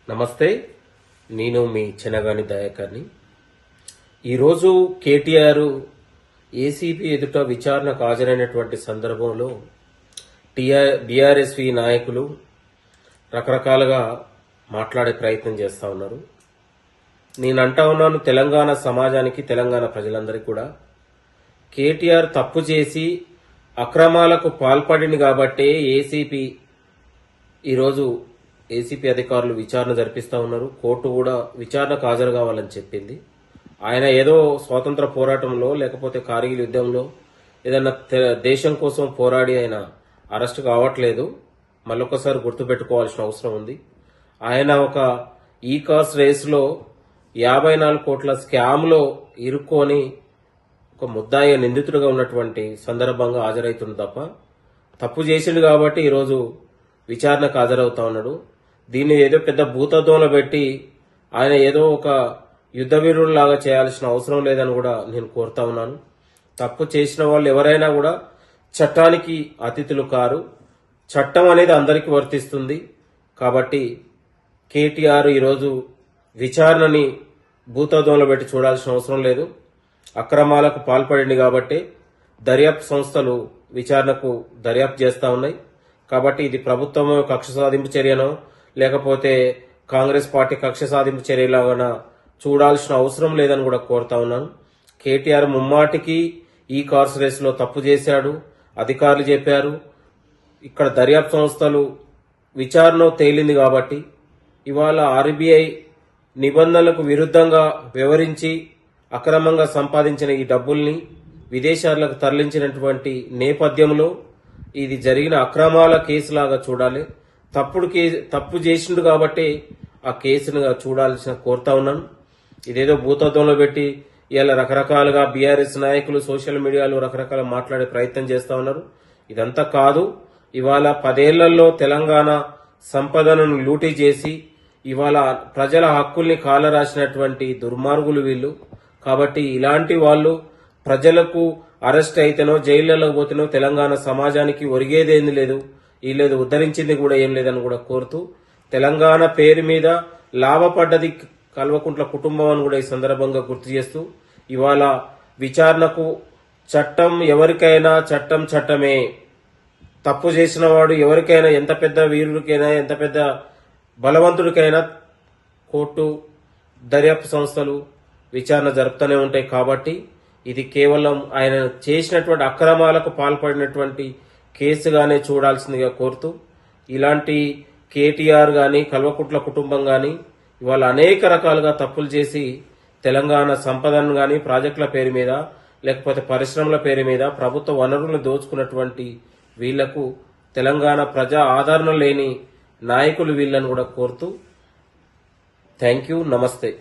నమస్తే, నేను మీ చినగాని దయాకర్ని. ఈరోజు కేటీఆర్ ఏసీబీ ఎదుట విచారణకు హాజరైనటువంటి సందర్భంలో బీఆర్ఎస్వి నాయకులు రకరకాలుగా మాట్లాడే ప్రయత్నం చేస్తూ ఉన్నారు. నేను అంటా ఉన్నాను, తెలంగాణ సమాజానికి, తెలంగాణ ప్రజలందరికీ కూడా కేటీఆర్ తప్పు చేసి అక్రమాలకు పాల్పడింది కాబట్టే ఏసీపీ అధికారులు విచారణ జరిపిస్తా ఉన్నారు. కోర్టు కూడా విచారణకు హాజరు కావాలని చెప్పింది. ఆయన ఏదో స్వాతంత్ర పోరాటంలో లేకపోతే కార్గిల్ యుద్ధంలో ఏదైనా దేశం కోసం పోరాడి ఆయన అరెస్ట్ కావట్లేదు. మళ్ళొకసారి గుర్తుపెట్టుకోవాల్సిన అవసరం ఉంది. ఆయన ఒక ఈ కార్స్ రేసులో 54 కోట్ల స్కామ్ లో ఇరుక్కొని ఒక ముద్దాయి నిందితుడిగా ఉన్నటువంటి సందర్భంగా హాజరవుతుంది తప్ప తప్పు చేసిండు కాబట్టి ఈరోజు విచారణకు హాజరవుతా ఉన్నాడు. దీన్ని ఏదో పెద్ద భూతద్దంలో పెట్టి ఆయన ఏదో ఒక యుద్ధ వీరుడిలాగా చేయాల్సిన అవసరం లేదని కూడా నేను కోరుతా ఉన్నాను. తప్పు చేసిన వాళ్ళు ఎవరైనా కూడా చట్టానికి అతిథులు కారు. చట్టం అనేది అందరికీ వర్తిస్తుంది. కాబట్టి కేటీఆర్ ఈరోజు విచారణని భూతద్దంలో పెట్టి చూడాల్సిన అవసరం లేదు. అక్రమాలకు పాల్పడింది కాబట్టి దర్యాప్తు సంస్థలు విచారణకు దర్యాప్తు చేస్తా ఉన్నాయి. కాబట్టి ఇది ప్రభుత్వం కక్ష సాధింపు చర్యనో లేకపోతే కాంగ్రెస్ పార్టీ కక్ష సాధింపు చర్యలాగా చూడాల్సిన అవసరం లేదని కూడా కోరుతా ఉన్నాను. కేటీఆర్ ముమ్మాటికి ఈ కార్స్ రేసులో తప్పు చేశాడు, అధికారులు చెప్పారు. ఇక్కడ దర్యాప్తు సంస్థలు విచారణ తేలింది కాబట్టి ఇవాళ ఆర్బీఐ నిబంధనలకు విరుద్ధంగా వ్యవహరించి అక్రమంగా సంపాదించిన ఈ డబ్బుల్ని విదేశాలకు తరలించినటువంటి నేపథ్యంలో ఇది జరిగిన అక్రమాల కేసులాగా చూడాలి. తప్పు చేసిండు కాబట్టి ఆ కేసును చూడాల్సిన కోరుతా ఉన్నాను. ఇదేదో భూతత్వంలో పెట్టి ఇలా రకరకాలుగా బీఆర్ఎస్ నాయకులు సోషల్ మీడియాలో రకరకాల మాట్లాడే ప్రయత్నం చేస్తా ఉన్నారు. ఇదంతా కాదు. ఇవాళ 10 ఏళ్లలో తెలంగాణ సంపదను లూటీ చేసి ఇవాళ ప్రజల హక్కుల్ని కాలరాసినటువంటి దుర్మార్గులు వీళ్ళు. కాబట్టి ఇలాంటి వాళ్ళు ప్రజలకు అరెస్ట్ అయితేనో జైళ్లలో పోతేనో తెలంగాణ సమాజానికి ఒరిగేదేంది లేదు, వీళ్ళేది ఉద్ధరించింది కూడా ఏం లేదని కూడా కోరుతూ, తెలంగాణ పేరు మీద లాభపడ్డది కల్వకుంట్ల కుటుంబం అని కూడా ఈ సందర్భంగా గుర్తు చేస్తూ, ఇవాళ విచారణకు చట్టం ఎవరికైనా చట్టం చట్టమే. తప్పు చేసిన వాడు ఎవరికైనా, ఎంత పెద్ద వీరుడికైనా, ఎంత పెద్ద బలవంతుడికైనా కోర్టు దర్యాప్తు సంస్థలు విచారణ జరుపుతూనే ఉంటాయి. కాబట్టి ఇది కేవలం ఆయన చేసినటువంటి అక్రమాలకు పాల్పడినటువంటి కేసుగానే చూడాల్సిందిగా కోరుతూ, ఇలాంటి కేటీఆర్ గాని కల్వకుంట్ల కుటుంబం గాని ఇవాళ అనేక రకాలుగా తప్పులు చేసి తెలంగాణ సంపదను గాని ప్రాజెక్టుల పేరు మీద లేకపోతే పరిశ్రమల పేరు మీద ప్రభుత్వ వనరులను దోచుకున్నటువంటి వీళ్లకు తెలంగాణ ప్రజా ఆదరణ లేని నాయకులు వీళ్ళని కూడా కోరుతూ థ్యాంక్ యూ, నమస్తే.